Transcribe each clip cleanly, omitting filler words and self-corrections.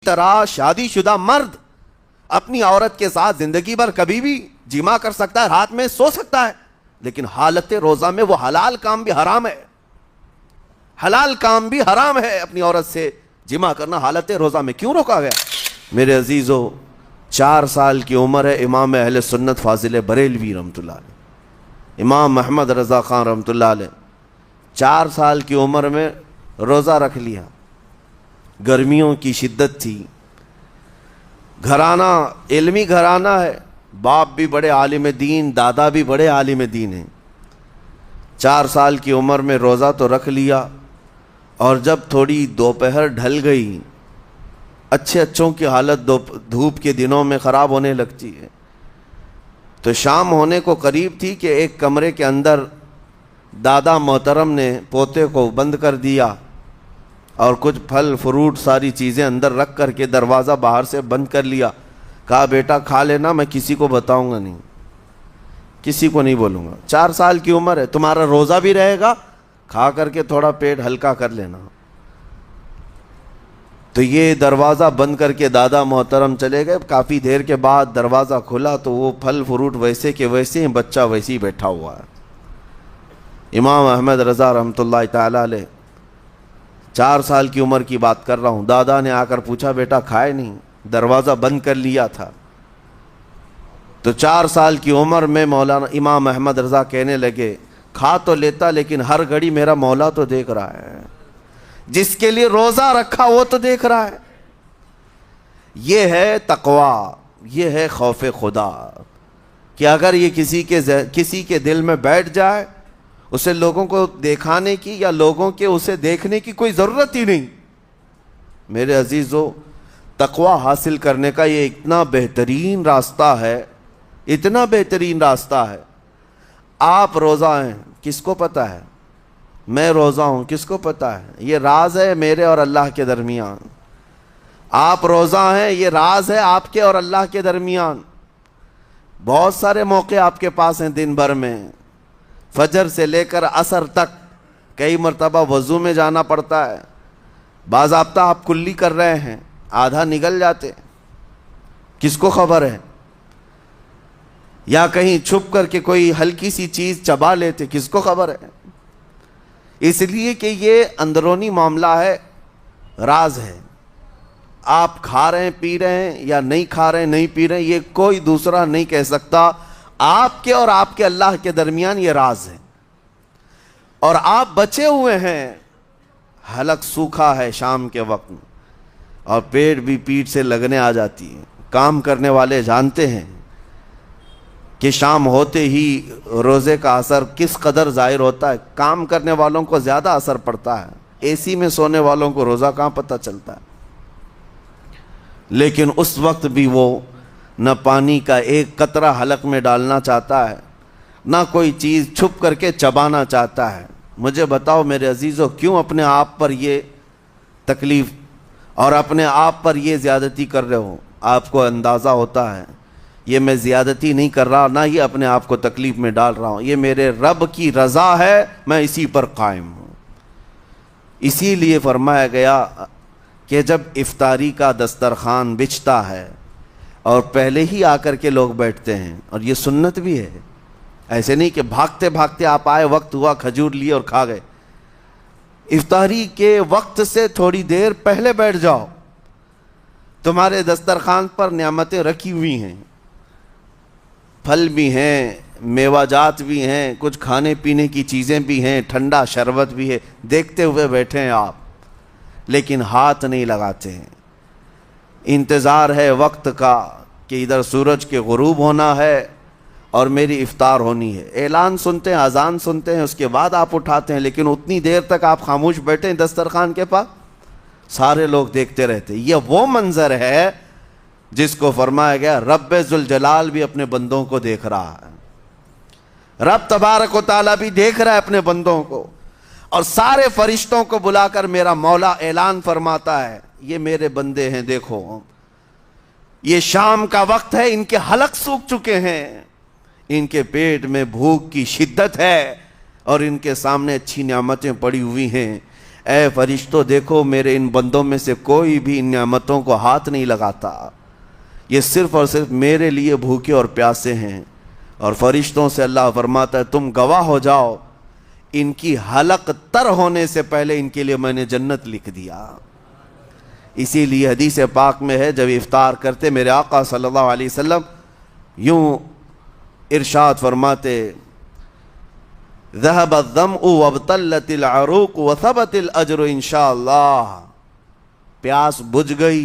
طرح شادی شدہ مرد اپنی عورت کے ساتھ زندگی بھر کبھی بھی جمع کر سکتا ہے, رات میں سو سکتا ہے, لیکن حالت روزہ میں وہ حلال کام بھی حرام ہے, حلال کام بھی حرام ہے. اپنی عورت سے جمع کرنا حالت روزہ میں کیوں روکا گیا؟ میرے عزیزو, 4 سال کی عمر ہے امام اہل سنت فاضل بریلوی رحمۃ اللہ علیہ, امام محمد رضا خان رحمۃ اللہ علیہ 4 سال کی عمر میں روزہ رکھ لیا. گرمیوں کی شدت تھی, گھرانہ علمی گھرانہ ہے, باپ بھی بڑے عالم دین, دادا بھی بڑے عالم دین ہیں. 4 سال کی عمر میں روزہ تو رکھ لیا, اور جب تھوڑی دوپہر ڈھل گئی, اچھوں کی حالت دھوپ کے دنوں میں خراب ہونے لگتی ہے, تو شام ہونے کو قریب تھی کہ ایک کمرے کے اندر دادا محترم نے پوتے کو بند کر دیا, اور کچھ پھل فروٹ ساری چیزیں اندر رکھ کر کے دروازہ باہر سے بند کر لیا. کہا بیٹا کھا لینا, میں کسی کو بتاؤں گا نہیں, کسی کو نہیں بولوں گا. 4 سال کی عمر ہے, تمہارا روزہ بھی رہے گا, کھا کر کے تھوڑا پیٹ ہلکا کر لینا. تو یہ دروازہ بند کر کے دادا محترم چلے گئے. کافی دیر کے بعد دروازہ کھلا تو وہ پھل فروٹ ویسے کے ویسے ہیں, بچہ ویسے ہی بیٹھا ہوا ہے. امام احمد رضا رحمۃ اللہ تعالی علیہ, 4 سال کی عمر کی بات کر رہا ہوں, دادا نے آ کر پوچھا بیٹا کھائے نہیں, دروازہ بند کر لیا تھا. تو 4 سال کی عمر میں مولانا امام احمد رضا کہنے لگے, کھا تو لیتا لیکن ہر گھڑی میرا مولا تو دیکھ رہا ہے, جس کے لیے روزہ رکھا وہ تو دیکھ رہا ہے. یہ ہے تقویٰ, یہ ہے خوف خدا, کہ اگر یہ کسی کے دل میں بیٹھ جائے, اسے لوگوں کو دکھانے کی یا لوگوں کے اسے دیکھنے کی کوئی ضرورت ہی نہیں. میرے عزیزو, تقویٰ حاصل کرنے کا یہ اتنا بہترین راستہ ہے, اتنا بہترین راستہ ہے. آپ روزہ ہیں, کس کو پتہ ہے؟ میں روزہ ہوں, کس کو پتہ ہے؟ یہ راز ہے میرے اور اللہ کے درمیان. آپ روزہ ہیں, یہ راز ہے آپ کے اور اللہ کے درمیان. بہت سارے موقع آپ کے پاس ہیں دن بھر میں, فجر سے لے کر عصر تک. کئی مرتبہ وضو میں جانا پڑتا ہے, باضابطہ آپ کلی کر رہے ہیں, آدھا نگل جاتے, کس کو خبر ہے؟ یا کہیں چھپ کر کے کوئی ہلکی سی چیز چبا لیتے, کس کو خبر ہے؟ اس لیے کہ یہ اندرونی معاملہ ہے, راز ہے. آپ کھا رہے ہیں پی رہے ہیں یا نہیں کھا رہے ہیں نہیں پی رہے ہیں, یہ کوئی دوسرا نہیں کہہ سکتا. آپ کے اور آپ کے اللہ کے درمیان یہ راز ہے. اور آپ بچے ہوئے ہیں, حلق سوکھا ہے شام کے وقت, اور پیٹ بھی پیٹ سے لگنے آ جاتی ہے. کام کرنے والے جانتے ہیں کہ شام ہوتے ہی روزے کا اثر کس قدر ظاہر ہوتا ہے. کام کرنے والوں کو زیادہ اثر پڑتا ہے, اے سی میں سونے والوں کو روزہ کہاں پتہ چلتا ہے. لیکن اس وقت بھی وہ نہ پانی کا ایک قطرہ حلق میں ڈالنا چاہتا ہے, نہ کوئی چیز چھپ کر کے چبانا چاہتا ہے. مجھے بتاؤ میرے عزیزو, کیوں اپنے آپ پر یہ تکلیف اور اپنے آپ پر یہ زیادتی کر رہے ہو؟ آپ کو اندازہ ہوتا ہے یہ میں زیادتی نہیں کر رہا, نہ ہی اپنے آپ کو تکلیف میں ڈال رہا ہوں, یہ میرے رب کی رضا ہے, میں اسی پر قائم ہوں. اسی لیے فرمایا گیا کہ جب افطاری کا دسترخوان بچھتا ہے اور پہلے ہی آ کر کے لوگ بیٹھتے ہیں, اور یہ سنت بھی ہے, ایسے نہیں کہ بھاگتے بھاگتے آپ آئے, وقت ہوا کھجور لیے اور کھا گئے. افطاری کے وقت سے تھوڑی دیر پہلے بیٹھ جاؤ, تمہارے دسترخوان پر نعمتیں رکھی ہوئی ہیں, پھل بھی ہیں, میوہ جات بھی ہیں, کچھ کھانے پینے کی چیزیں بھی ہیں, ٹھنڈا شربت بھی ہے, دیکھتے ہوئے بیٹھے ہیں آپ, لیکن ہاتھ نہیں لگاتے ہیں. انتظار ہے وقت کا کہ ادھر سورج کے غروب ہونا ہے اور میری افطار ہونی ہے. اعلان سنتے ہیں, اذان سنتے ہیں, اس کے بعد آپ اٹھاتے ہیں, لیکن اتنی دیر تک آپ خاموش بیٹھے ہیں دسترخوان کے پاس, سارے لوگ دیکھتے رہتے. یہ وہ منظر ہے جس کو فرمایا گیا رب ذوالجلال بھی اپنے بندوں کو دیکھ رہا ہے, رب تبارک و تعالیٰ بھی دیکھ رہا ہے اپنے بندوں کو. اور سارے فرشتوں کو بلا کر میرا مولا اعلان فرماتا ہے, یہ میرے بندے ہیں, دیکھو یہ شام کا وقت ہے, ان کے حلق سوکھ چکے ہیں, ان کے پیٹ میں بھوک کی شدت ہے, اور ان کے سامنے اچھی نعمتیں پڑی ہوئی ہیں. اے فرشتوں دیکھو میرے ان بندوں میں سے کوئی بھی ان نعمتوں کو ہاتھ نہیں لگاتا، یہ صرف اور صرف میرے لیے بھوکے اور پیاسے ہیں۔ اور فرشتوں سے اللہ فرماتا ہے تم گواہ ہو جاؤ، ان کی حلق تر ہونے سے پہلے ان کے لیے میں نے جنت لکھ دیا۔ اسی لیے حدیث پاک میں ہے جب افطار کرتے میرے آقا صلی اللہ علیہ وسلم یوں ارشاد فرماتے ذهب الظمأ وابتلت العروق وثبت الاجر انشاءاللہ، پیاس بجھ گئی،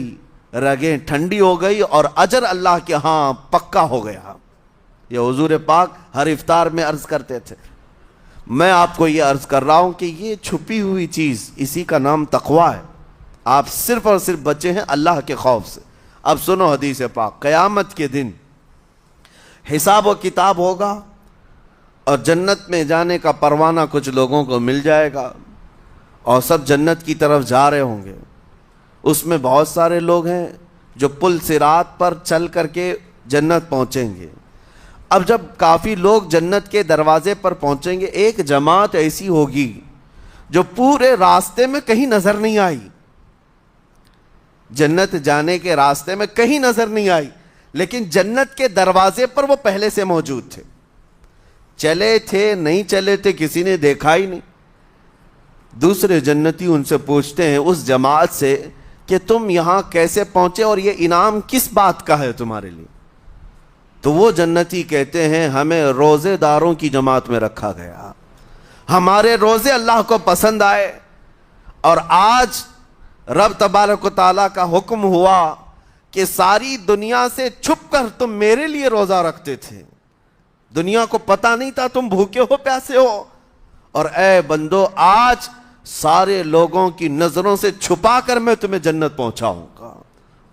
رگیں ٹھنڈی ہو گئی اور اجر اللہ کے ہاں پکا ہو گیا۔ یہ حضور پاک ہر افطار میں عرض کرتے تھے۔ میں آپ کو یہ عرض کر رہا ہوں کہ یہ چھپی ہوئی چیز، اسی کا نام تقویٰ ہے۔ آپ صرف اور صرف بچے ہیں اللہ کے خوف سے۔ اب سنو حدیث پاک، قیامت کے دن حساب و کتاب ہوگا اور جنت میں جانے کا پروانہ کچھ لوگوں کو مل جائے گا اور سب جنت کی طرف جا رہے ہوں گے۔ اس میں بہت سارے لوگ ہیں جو پل صراط پر چل کر کے جنت پہنچیں گے۔ اب جب کافی لوگ جنت کے دروازے پر پہنچیں گے، ایک جماعت ایسی ہوگی جو پورے راستے میں کہیں نظر نہیں آئی، جنت جانے کے راستے میں کہیں نظر نہیں آئی، لیکن جنت کے دروازے پر وہ پہلے سے موجود تھے، چلے تھے نہیں چلے تھے کسی نے دیکھا ہی نہیں۔ دوسرے جنتی ان سے پوچھتے ہیں اس جماعت سے کہ تم یہاں کیسے پہنچے اور یہ انعام کس بات کا ہے تمہارے لیے؟ تو وہ جنتی کہتے ہیں ہمیں روزے داروں کی جماعت میں رکھا گیا، ہمارے روزے اللہ کو پسند آئے، اور آج رب تبارک و تعالیٰ کا حکم ہوا کہ ساری دنیا سے چھپ کر تم میرے لیے روزہ رکھتے تھے، دنیا کو پتہ نہیں تھا تم بھوکے ہو پیاسے ہو، اور اے بندو آج سارے لوگوں کی نظروں سے چھپا کر میں تمہیں جنت پہنچاؤں گا۔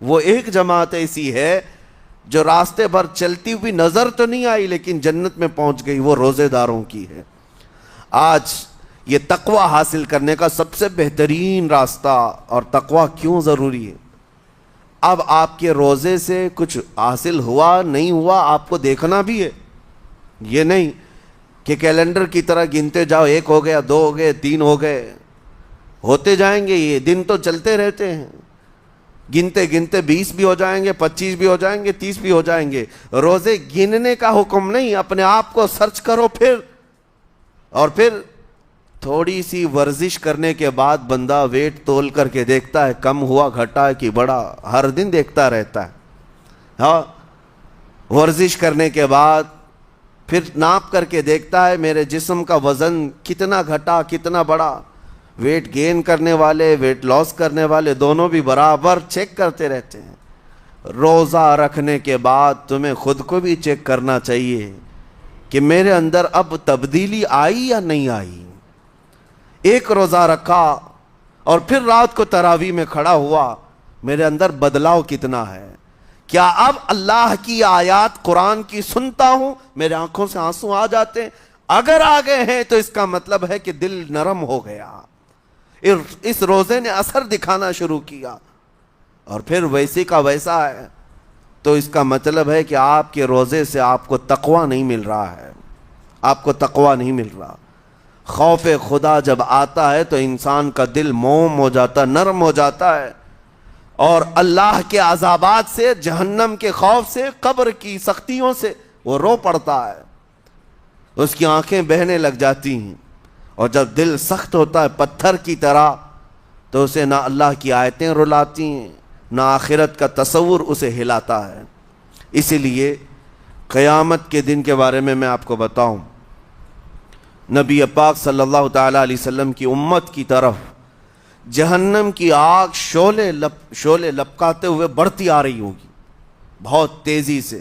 وہ ایک جماعت ایسی ہے جو راستے بھر چلتی ہوئی نظر تو نہیں آئی لیکن جنت میں پہنچ گئی، وہ روزے داروں کی ہے۔ آج یہ تقوی حاصل کرنے کا سب سے بہترین راستہ، اور تقوی کیوں ضروری ہے؟ اب آپ کے روزے سے کچھ حاصل ہوا نہیں ہوا آپ کو دیکھنا بھی ہے، یہ نہیں کہ کیلنڈر کی طرح گنتے جاؤ، 1 ہو گیا، 2 ہو گئے، 3 ہو گئے، ہوتے جائیں گے، یہ دن تو چلتے رہتے ہیں، گنتے گنتے 20 بھی ہو جائیں گے، 25 بھی ہو جائیں گے، 30 بھی ہو جائیں گے۔ روزے گننے کا حکم نہیں، اپنے آپ کو سرچ کرو پھر تھوڑی سی ورزش کرنے کے بعد بندہ ویٹ تول کر کے دیکھتا ہے کم ہوا گھٹا ہے کہ بڑا، ہر دن دیکھتا رہتا ہے۔ ہاں، ورزش کرنے کے بعد پھر ناپ کر کے دیکھتا ہے میرے جسم کا وزن کتنا گھٹا کتنا بڑا۔ ویٹ گین کرنے والے ویٹ لاس کرنے والے دونوں بھی برابر چیک کرتے رہتے ہیں۔ روزہ رکھنے کے بعد تمہیں خود کو بھی چیک کرنا چاہیے کہ میرے اندر اب تبدیلی آئی یا نہیں آئی۔ ایک روزہ رکھا اور پھر رات کو تراویح میں کھڑا ہوا، میرے اندر بدلاؤ کتنا ہے؟ کیا اب اللہ کی آیات قرآن کی سنتا ہوں میرے آنکھوں سے آنسو آ جاتے ہیں؟ اگر آ گئے ہیں تو اس کا مطلب ہے کہ دل نرم ہو گیا، اس روزے نے اثر دکھانا شروع کیا، اور پھر ویسے کا ویسا ہے، تو اس کا مطلب ہے کہ آپ کے روزے سے آپ کو تقویٰ نہیں مل رہا ہے، آپ کو تقویٰ نہیں مل رہا۔ خوف خدا جب آتا ہے تو انسان کا دل موم ہو جاتا، نرم ہو جاتا ہے، اور اللہ کے عذابات سے، جہنم کے خوف سے، قبر کی سختیوں سے وہ رو پڑتا ہے، اس کی آنکھیں بہنے لگ جاتی ہیں، اور جب دل سخت ہوتا ہے پتھر کی طرح تو اسے نہ اللہ کی آیتیں رلاتی ہیں نہ آخرت کا تصور اسے ہلاتا ہے۔ اسی لیے قیامت کے دن کے بارے میں آپ کو بتاؤں، نبی پاک صلی اللہ تعالیٰ علیہ وسلم کی امت کی طرف جہنم کی آگ شعلے لپکاتے ہوئے بڑھتی آ رہی ہوگی بہت تیزی سے۔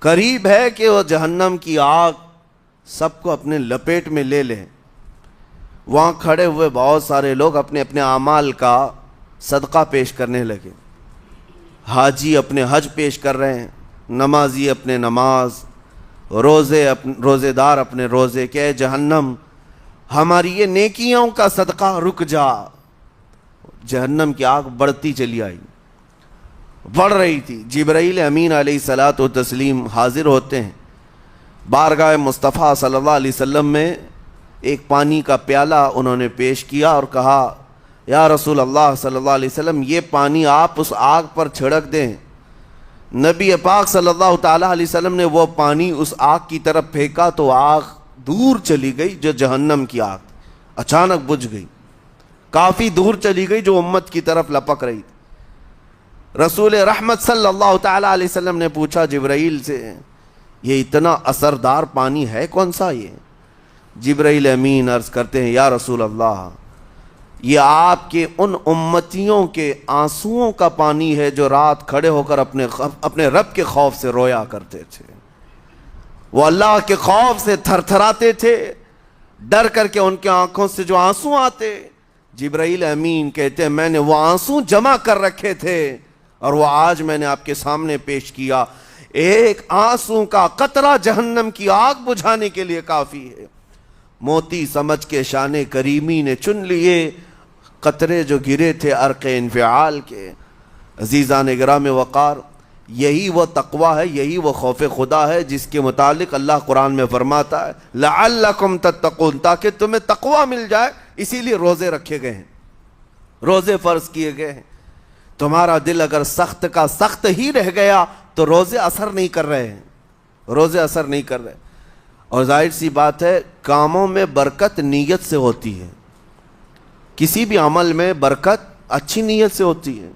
قریب ہے کہ وہ جہنم کی آگ سب کو اپنے لپیٹ میں لے لے۔ وہاں کھڑے ہوئے بہت سارے لوگ اپنے اپنے اعمال کا صدقہ پیش کرنے لگے۔ حاجی اپنے حج پیش کر رہے ہیں، نمازی اپنے نماز، روزے دار اپنے روزے، کہ اے جہنم ہماری یہ نیکیوں کا صدقہ رک جا۔ جہنم کی آگ بڑھتی چلی آئی، بڑھ رہی تھی۔ جبرائیل امین علیہ الصلاۃ والتسلیم حاضر ہوتے ہیں بارگاہ مصطفیٰ صلی اللہ علیہ وسلم میں، ایک پانی کا پیالہ انہوں نے پیش کیا اور کہا یا رسول اللہ صلی اللہ علیہ وسلم یہ پانی آپ اس آگ پر چھڑک دیں۔ نبی پاک صلی اللہ تعالیٰ علیہ وسلم نے وہ پانی اس آگ کی طرف پھینکا تو آگ دور چلی گئی، جو جہنم کی آگ اچانک بجھ گئی، کافی دور چلی گئی جو امت کی طرف لپک رہی تھی۔ رسول رحمت صلی اللہ تعالیٰ علیہ وسلم نے پوچھا جبرائیل سے یہ اتنا اثردار پانی ہے کون سا؟ یہ جبرائیل امین عرض کرتے ہیں یا رسول اللہ یہ آپ کے ان امتیوں کے آنسوؤں کا پانی ہے جو رات کھڑے ہو کر اپنے رب کے خوف سے رویا کرتے تھے، وہ اللہ کے خوف سے تھر تھراتے تھے، ڈر کر کے ان کے آنکھوں سے جو آنسو آتے۔ جبرائیل امین کہتے ہیں میں نے وہ آنسو جمع کر رکھے تھے اور وہ آج میں نے آپ کے سامنے پیش کیا۔ ایک آنسو کا قطرہ جہنم کی آگ بجھانے کے لیے کافی ہے۔ موتی سمجھ کے شان کریمی نے چن لیے قطرے جو گرے تھے عرق انفعال کے۔ عزیزان گرام وقار، یہی وہ تقوی ہے، یہی وہ خوف خدا ہے جس کے متعلق اللہ قرآن میں فرماتا ہے لعلکم تتقون، تاکہ تمہیں تقوی مل جائے، اسی لیے روزے رکھے گئے ہیں، روزے فرض کیے گئے ہیں۔ تمہارا دل اگر سخت کا سخت ہی رہ گیا تو روزے اثر نہیں کر رہے ہیں، روزے اثر نہیں کر رہے۔ اور ظاہر سی بات ہے کاموں میں برکت نیت سے ہوتی ہے، کسی بھی عمل میں برکت اچھی نیت سے ہوتی ہے۔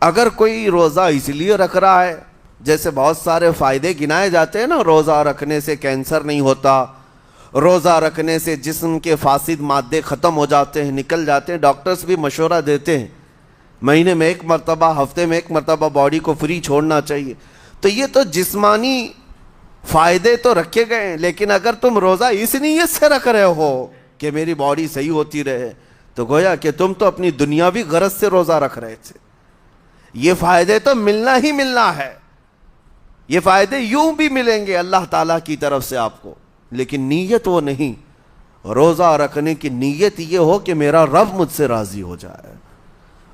اگر کوئی روزہ اس لیے رکھ رہا ہے، جیسے بہت سارے فائدے گنائے جاتے ہیں نا، روزہ رکھنے سے کینسر نہیں ہوتا، روزہ رکھنے سے جسم کے فاسد مادے ختم ہو جاتے ہیں، نکل جاتے ہیں، ڈاکٹرز بھی مشورہ دیتے ہیں مہینے میں ایک مرتبہ، ہفتے میں ایک مرتبہ باڈی کو فری چھوڑنا چاہیے۔ تو یہ تو جسمانی فائدے تو رکھے گئے ہیں، لیکن اگر تم روزہ اس نیت سے رکھ رہے ہو کہ میری باڈی صحیح ہوتی رہے تو گویا کہ تم تو اپنی دنیاوی غرض سے روزہ رکھ رہے تھے۔ یہ فائدے تو ملنا ہی ملنا ہے، یہ فائدے یوں بھی ملیں گے اللہ تعالیٰ کی طرف سے آپ کو، لیکن نیت وہ نہیں۔ روزہ رکھنے کی نیت یہ ہو کہ میرا رب مجھ سے راضی ہو جائے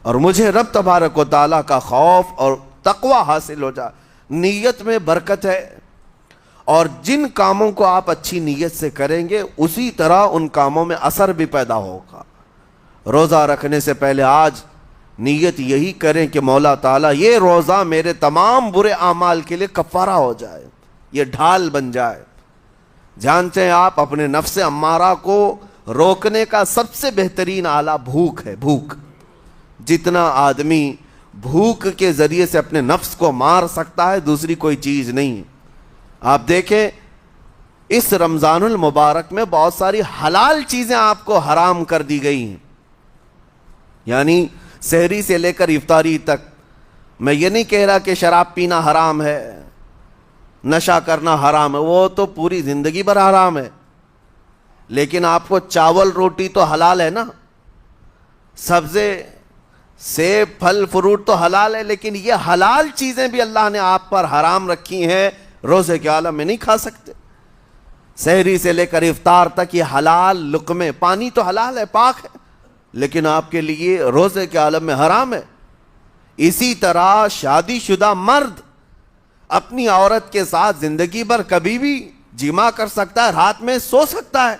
اور مجھے رب تبارک و تعالیٰ کا خوف اور تقوی حاصل ہو جائے۔ نیت میں برکت ہے، اور جن کاموں کو آپ اچھی نیت سے کریں گے اسی طرح ان کاموں میں اثر بھی پیدا ہوگا۔ روزہ رکھنے سے پہلے آج نیت یہی کریں کہ مولا تعالیٰ یہ روزہ میرے تمام برے اعمال کے لیے کفارہ ہو جائے، یہ ڈھال بن جائے۔ جانتے ہیں آپ اپنے نفس امارہ کو روکنے کا سب سے بہترین آلہ بھوک ہے، بھوک۔ جتنا آدمی بھوک کے ذریعے سے اپنے نفس کو مار سکتا ہے دوسری کوئی چیز نہیں۔ آپ دیکھیں اس رمضان المبارک میں بہت ساری حلال چیزیں آپ کو حرام کر دی گئی ہیں، یعنی سحری سے لے کر افطاری تک۔ میں یہ نہیں کہہ رہا کہ شراب پینا حرام ہے، نشہ کرنا حرام ہے، وہ تو پوری زندگی بھر حرام ہے، لیکن آپ کو چاول روٹی تو حلال ہے نا، سبزے سیب پھل فروٹ تو حلال ہے، لیکن یہ حلال چیزیں بھی اللہ نے آپ پر حرام رکھی ہیں، روزے کے عالم میں نہیں کھا سکتے۔ سحری سے لے کر افطار تک یہ حلال لقمے، پانی تو حلال ہے، پاک ہے، لیکن آپ کے لیے روزے کے عالم میں حرام ہے۔ اسی طرح شادی شدہ مرد اپنی عورت کے ساتھ زندگی بھر کبھی بھی جمع کر سکتا ہے، رات میں سو سکتا ہے،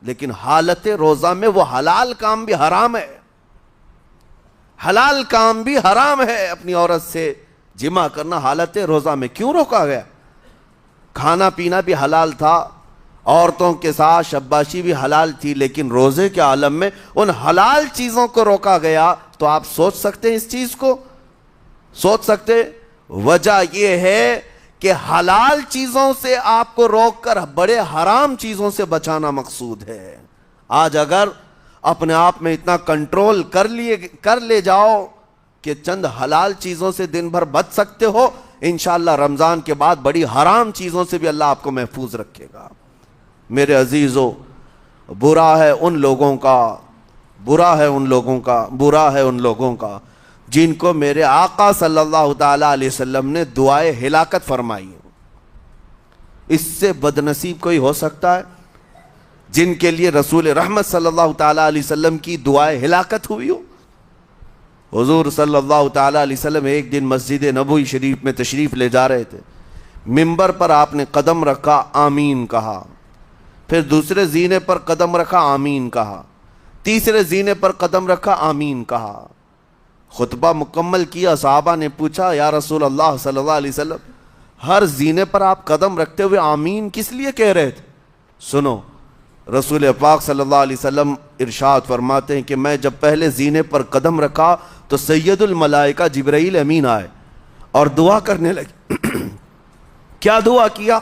لیکن حالت روزہ میں وہ حلال کام بھی حرام ہے، حلال کام بھی حرام ہے۔ اپنی عورت سے جمع کرنا حالت روزہ میں کیوں روکا گیا؟ کھانا پینا بھی حلال تھا، عورتوں کے ساتھ شباشی بھی حلال تھی، لیکن روزے کے عالم میں ان حلال چیزوں کو روکا گیا۔ تو آپ سوچ سکتے ہیں اس چیز کو، سوچ سکتے؟ وجہ یہ ہے کہ حلال چیزوں سے آپ کو روک کر بڑے حرام چیزوں سے بچانا مقصود ہے۔ آج اگر اپنے آپ میں اتنا کنٹرول کر لے جاؤ کہ چند حلال چیزوں سے دن بھر بچ سکتے ہو، انشاءاللہ رمضان کے بعد بڑی حرام چیزوں سے بھی اللہ آپ کو محفوظ رکھے گا۔ میرے عزیزو، برا ہے ان لوگوں کا جن کو میرے آقا صلی اللہ تعالیٰ علیہ وسلم نے دعائے ہلاکت فرمائی۔ اس سے بدنصیب کوئی ہو سکتا ہے جن کے لیے رسول رحمت صلی اللہ تعالیٰ علیہ وسلم کی دعائے ہلاکت ہوئی ہو؟ حضور صلی اللہ تعالیٰ علیہ وسلم ایک دن مسجد نبوی شریف میں تشریف لے جا رہے تھے، ممبر پر آپ نے قدم رکھا، آمین کہا، پھر دوسرے زینے پر قدم رکھا، آمین کہا، تیسرے زینے پر قدم رکھا، آمین کہا۔ خطبہ مکمل کیا، صحابہ نے پوچھا یا رسول اللہ صلی اللہ علیہ وسلم ہر زینے پر آپ قدم رکھتے ہوئے آمین کس لیے کہہ رہے تھے؟ سنو، رسول پاک صلی اللہ علیہ وسلم ارشاد فرماتے ہیں کہ میں جب پہلے زینے پر قدم رکھا تو سید الملائکہ جبرائیل امین آئے اور دعا کرنے لگے۔ کیا دعا کیا؟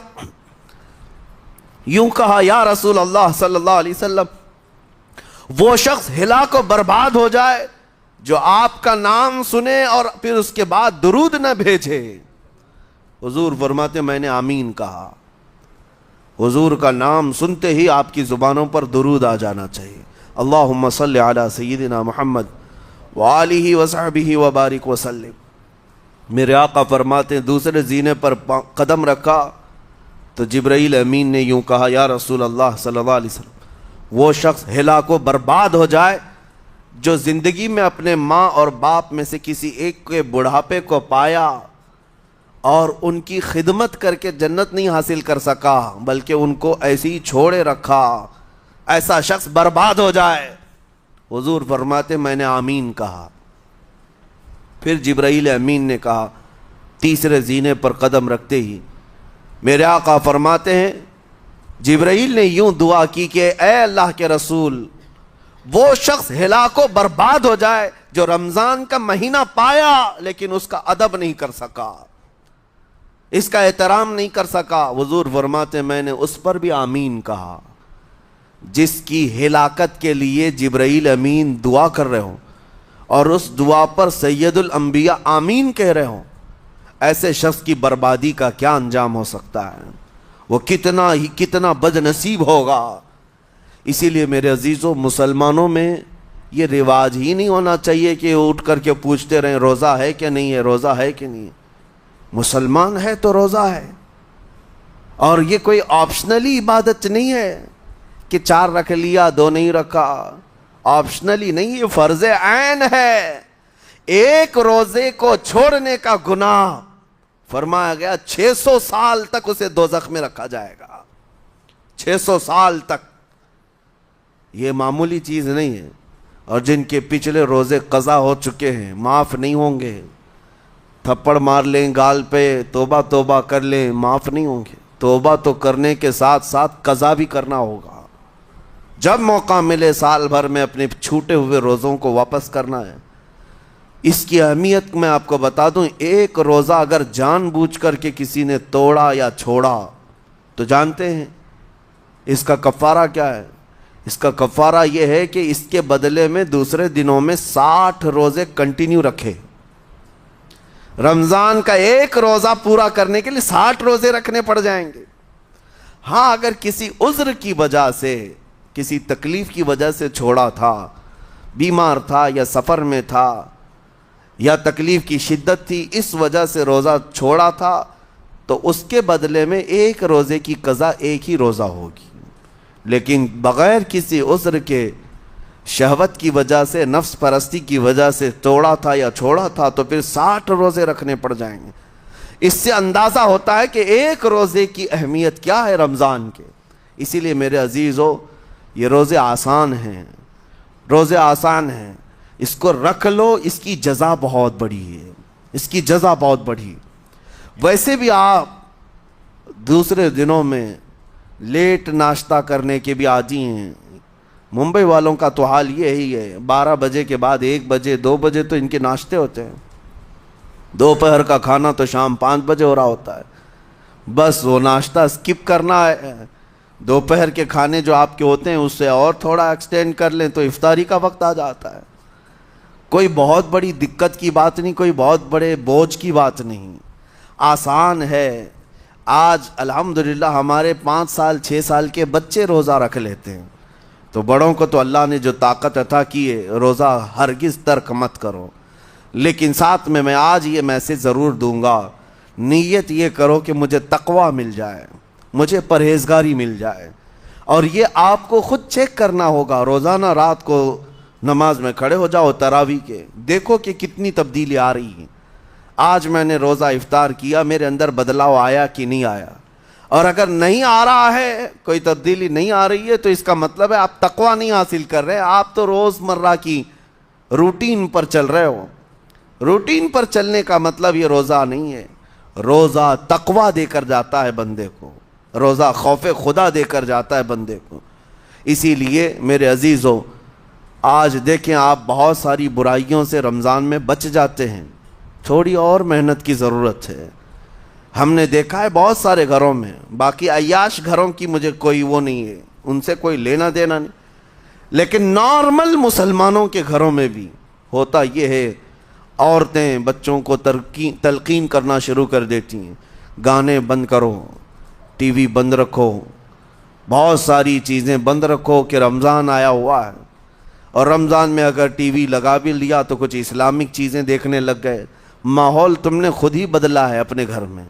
یوں کہا، یا رسول اللہ صلی اللہ علیہ وسلم وہ شخص ہلاک و برباد ہو جائے جو آپ کا نام سنے اور پھر اس کے بعد درود نہ بھیجے۔ حضور فرماتے میں نے آمین کہا۔ حضور کا نام سنتے ہی آپ کی زبانوں پر درود آ جانا چاہیے۔ اللہم صلی علی سیدنا محمد وآلہ وصحبہ وبارک وسلم۔ میرے آقا فرماتے ہیں دوسرے زینے پر قدم رکھا تو جبرائیل امین نے یوں کہا، یا رسول اللہ صلی اللہ علیہ وسلم وہ شخص ہلاک و برباد ہو جائے جو زندگی میں اپنے ماں اور باپ میں سے کسی ایک کے بڑھاپے کو پایا اور ان کی خدمت کر کے جنت نہیں حاصل کر سکا بلکہ ان کو ایسے ہی چھوڑے رکھا، ایسا شخص برباد ہو جائے۔ حضور فرماتے میں نے آمین کہا۔ پھر جبرائیل امین نے کہا تیسرے زینے پر قدم رکھتے ہی، میرے آقا فرماتے ہیں جبرائیل نے یوں دعا کی کہ اے اللہ کے رسول وہ شخص ہلاک و برباد ہو جائے جو رمضان کا مہینہ پایا لیکن اس کا ادب نہیں کر سکا، اس کا احترام نہیں کر سکا۔ حضور فرماتے میں نے اس پر بھی آمین کہا۔ جس کی ہلاکت کے لیے جبرائیل امین دعا کر رہے ہوں اور اس دعا پر سید الانبیاء آمین کہہ رہے ہوں، ایسے شخص کی بربادی کا کیا انجام ہو سکتا ہے؟ وہ کتنا بد نصیب ہوگا۔ اسی لیے میرے عزیزوں، مسلمانوں میں یہ رواج ہی نہیں ہونا چاہیے کہ اٹھ کر کے پوچھتے رہیں روزہ ہے کہ نہیں ہے، روزہ ہے کہ نہیں ہے۔ مسلمان ہے تو روزہ ہے، اور یہ کوئی آپشنلی عبادت نہیں ہے کہ 4 رکھ لیا 2 نہیں رکھا، آپشنلی نہیں، یہ فرض عین ہے۔ ایک روزے کو چھوڑنے کا گناہ فرمایا گیا 600 سال تک اسے دوزخ میں رکھا جائے گا، 600 سال تک۔ یہ معمولی چیز نہیں ہے، اور جن کے پچھلے روزے قضا ہو چکے ہیں معاف نہیں ہوں گے۔ تھپڑ مار لیں گال پہ، توبہ توبہ کر لیں، معاف نہیں ہوں گے۔ توبہ تو کرنے کے ساتھ ساتھ قضا بھی کرنا ہوگا۔ جب موقع ملے سال بھر میں اپنے چھوٹے ہوئے روزوں کو واپس کرنا ہے۔ اس کی اہمیت میں آپ کو بتا دوں، ایک روزہ اگر جان بوجھ کر کے کسی نے توڑا یا چھوڑا تو جانتے ہیں اس کا کفارہ کیا ہے؟ اس کا کفارہ یہ ہے کہ اس کے بدلے میں دوسرے دنوں میں 60 روزے کنٹینیو رکھے۔ رمضان کا ایک روزہ پورا کرنے کے لیے 60 روزے رکھنے پڑ جائیں گے۔ ہاں، اگر کسی عذر کی وجہ سے، کسی تکلیف کی وجہ سے چھوڑا تھا، بیمار تھا یا سفر میں تھا یا تکلیف کی شدت تھی، اس وجہ سے روزہ چھوڑا تھا، تو اس کے بدلے میں ایک روزے کی قضا ایک ہی روزہ ہوگی۔ لیکن بغیر کسی عذر کے، شہوت کی وجہ سے، نفس پرستی کی وجہ سے توڑا تھا یا چھوڑا تھا تو پھر 60 روزے رکھنے پڑ جائیں گے۔ اس سے اندازہ ہوتا ہے کہ ایک روزے کی اہمیت کیا ہے رمضان کے۔ اسی لیے میرے عزیزو، یہ روزے آسان ہیں، روزے آسان ہیں، اس کو رکھ لو، اس کی جزا بہت بڑی ہے، اس کی جزا بہت بڑی۔ ویسے بھی آپ دوسرے دنوں میں لیٹ ناشتہ کرنے کے بھی عادی ہیں۔ ممبئی والوں کا تو حال یہ ہی ہے، 12 بجے کے بعد 1 بجے 2 بجے تو ان کے ناشتے ہوتے ہیں، دوپہر کا کھانا تو شام 5 بجے ہو رہا ہوتا ہے۔ بس وہ ناشتہ اسکپ کرنا ہے، دوپہر کے کھانے جو آپ کے ہوتے ہیں اس سے اور تھوڑا ایکسٹینڈ کر لیں تو افطاری کا وقت آ جاتا ہے۔ کوئی بہت بڑی دقت کی بات نہیں، کوئی بہت بڑے بوجھ کی بات نہیں، آسان ہے۔ آج الحمدللہ ہمارے 5 سال 6 سال کے بچے روزہ رکھ لیتے ہیں، تو بڑوں کو تو اللہ نے جو طاقت عطا کی ہے، روزہ ہرگز ترک مت کرو۔ لیکن ساتھ میں آج یہ میسج ضرور دوں گا، نیت یہ کرو کہ مجھے تقویٰ مل جائے، مجھے پرہیزگاری مل جائے، اور یہ آپ کو خود چیک کرنا ہوگا۔ روزانہ رات کو نماز میں کھڑے ہو جاؤ تراویح کے، دیکھو کہ کتنی تبدیلی آ رہی ہے۔ آج میں نے روزہ افطار کیا، میرے اندر بدلاؤ آیا کہ نہیں آیا؟ اور اگر نہیں آ رہا ہے، کوئی تبدیلی نہیں آ رہی ہے، تو اس کا مطلب ہے آپ تقویٰ نہیں حاصل کر رہے، آپ تو روز مرہ کی روٹین پر چل رہے ہو۔ روٹین پر چلنے کا مطلب یہ روزہ نہیں ہے۔ روزہ تقویٰ دے کر جاتا ہے بندے کو، روزہ خوف خدا دے کر جاتا ہے بندے کو۔ اسی لیے میرے عزیزو، آج دیکھیں آپ بہت ساری برائیوں سے رمضان میں بچ جاتے ہیں، تھوڑی اور محنت کی ضرورت ہے۔ ہم نے دیکھا ہے بہت سارے گھروں میں، باقی عیاش گھروں کی مجھے کوئی وہ نہیں ہے، ان سے کوئی لینا دینا نہیں، لیکن نارمل مسلمانوں کے گھروں میں بھی ہوتا یہ ہے، عورتیں بچوں کو تلقین کرنا شروع کر دیتی ہیں، گانے بند کرو، ٹی وی بند رکھو، بہت ساری چیزیں بند رکھو کہ رمضان آیا ہوا ہے۔ اور رمضان میں اگر ٹی وی لگا بھی لیا تو کچھ اسلامک چیزیں دیکھنے لگ گئے۔ ماحول تم نے خود ہی بدلا ہے اپنے گھر میں،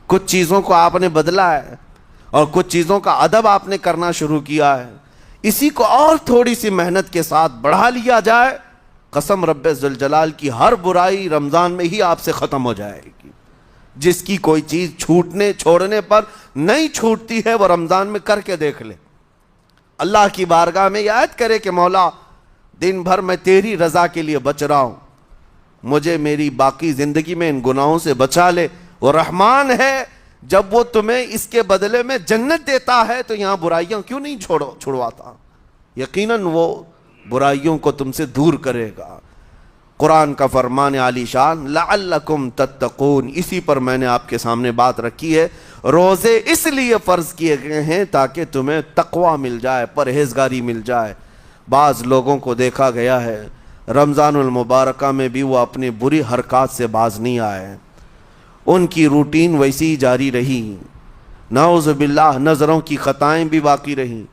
کچھ چیزوں کو آپ نے بدلا ہے اور کچھ چیزوں کا ادب آپ نے کرنا شروع کیا ہے۔ اسی کو اور تھوڑی سی محنت کے ساتھ بڑھا لیا جائے، قسم رب ذوالجلال کی ہر برائی رمضان میں ہی آپ سے ختم ہو جائے گی۔ جس کی کوئی چیز چھوڑنے پر نہیں چھوٹتی ہے وہ رمضان میں کر کے دیکھ لے، اللہ کی بارگاہ میں یاد کرے کہ مولا دن بھر میں تیری رضا کے لیے بچ رہا ہوں، مجھے میری باقی زندگی میں ان گناہوں سے بچا لے۔ وہ رحمان ہے، جب وہ تمہیں اس کے بدلے میں جنت دیتا ہے تو یہاں برائیاں کیوں نہیں چھڑواتا؟ یقیناً وہ برائیوں کو تم سے دور کرے گا۔ قرآن کا فرمان عالی شان لعلکم تتقون، اسی پر میں نے آپ کے سامنے بات رکھی ہے۔ روزے اس لیے فرض کیے گئے ہیں تاکہ تمہیں تقویٰ مل جائے، پرہیزگاری مل جائے۔ بعض لوگوں کو دیکھا گیا ہے رمضان المبارکہ میں بھی وہ اپنی بری حرکات سے باز نہیں آئے، ان کی روٹین ویسی ہی جاری رہی، نعوذ باللہ نظروں کی خطائیں بھی باقی رہیں۔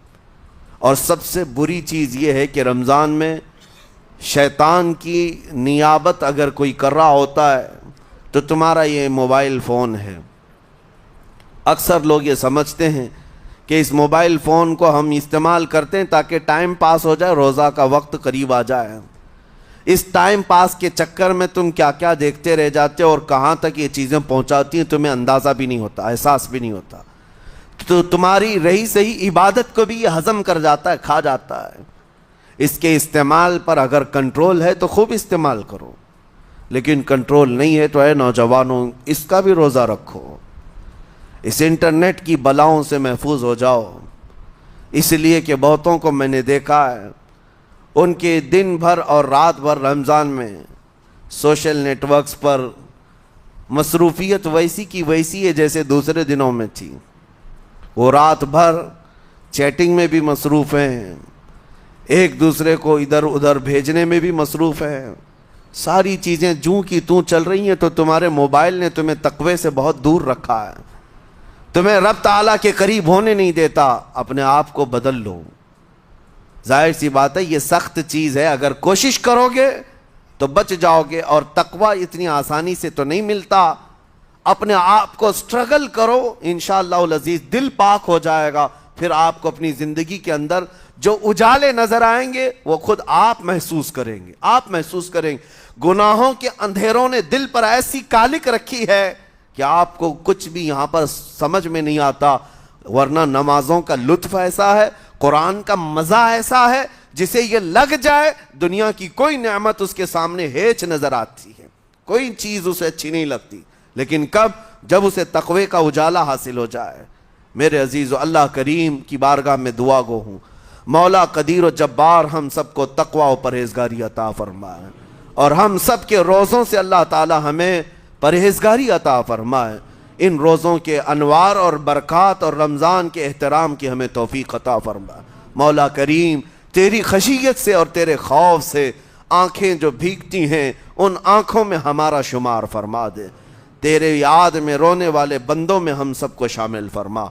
اور سب سے بری چیز یہ ہے کہ رمضان میں شیطان کی نیابت اگر کوئی کر رہا ہوتا ہے تو تمہارا یہ موبائل فون ہے۔ اکثر لوگ یہ سمجھتے ہیں کہ اس موبائل فون کو ہم استعمال کرتے ہیں تاکہ ٹائم پاس ہو جائے، روزہ کا وقت قریب آ جائے۔ اس ٹائم پاس کے چکر میں تم کیا کیا دیکھتے رہ جاتے ہو اور کہاں تک یہ چیزیں پہنچاتی ہیں تمہیں اندازہ بھی نہیں ہوتا، احساس بھی نہیں ہوتا، تو تمہاری رہی صحیح عبادت کو بھی یہ ہضم کر جاتا ہے، کھا جاتا ہے۔ اس کے استعمال پر اگر کنٹرول ہے تو خوب استعمال کرو، لیکن کنٹرول نہیں ہے تو اے نوجوانوں اس کا بھی روزہ رکھو، اس انٹرنیٹ کی بلاؤں سے محفوظ ہو جاؤ۔ اس لیے کہ بہتوں کو میں نے دیکھا ہے ان کے دن بھر اور رات بھر رمضان میں سوشل نیٹ ورکس پر مصروفیت ویسی کی ویسی ہے جیسے دوسرے دنوں میں تھی۔ وہ رات بھر چیٹنگ میں بھی مصروف ہیں، ایک دوسرے کو ادھر ادھر بھیجنے میں بھی مصروف ہیں، ساری چیزیں جوں کی توں چل رہی ہیں۔ تو تمہارے موبائل نے تمہیں تقوی سے بہت دور رکھا ہے، تمہیں رب تعالیٰ کے قریب ہونے نہیں دیتا۔ اپنے آپ کو بدل لو۔ ظاہر سی بات ہے یہ سخت چیز ہے، اگر کوشش کرو گے تو بچ جاؤ گے، اور تقوی اتنی آسانی سے تو نہیں ملتا۔ اپنے آپ کو سٹرگل کرو، انشاءاللہ العزیز دل پاک ہو جائے گا، پھر آپ کو اپنی زندگی کے اندر جو اجالے نظر آئیں گے وہ خود آپ محسوس کریں گے، آپ محسوس کریں گے۔ گناہوں کے اندھیروں نے دل پر ایسی کالک رکھی ہے کہ آپ کو کچھ بھی یہاں پر سمجھ میں نہیں آتا، ورنہ نمازوں کا لطف ایسا ہے، قرآن کا مزہ ایسا ہے، جسے یہ لگ جائے دنیا کی کوئی نعمت اس کے سامنے ہیچ نظر آتی ہے، کوئی چیز اسے اچھی نہیں لگتی، لیکن کب؟ جب اسے تقوی کا اجالا حاصل ہو جائے۔ میرے عزیزو، اللہ کریم کی بارگاہ میں دعا گو ہوں، مولا قدیر و جبار ہم سب کو تقوی و پرہیزگاری عطا فرمائے، اور ہم سب کے روزوں سے اللہ تعالی ہمیں پرہیزگاری عطا فرمائے۔ ان روزوں کے انوار اور برکات اور رمضان کے احترام کی ہمیں توفیق عطا فرما۔ مولا کریم تیری خشیت سے اور تیرے خوف سے آنکھیں جو بھیگتی ہیں ان آنکھوں میں ہمارا شمار فرما دے، تیرے یاد میں رونے والے بندوں میں ہم سب کو شامل فرما۔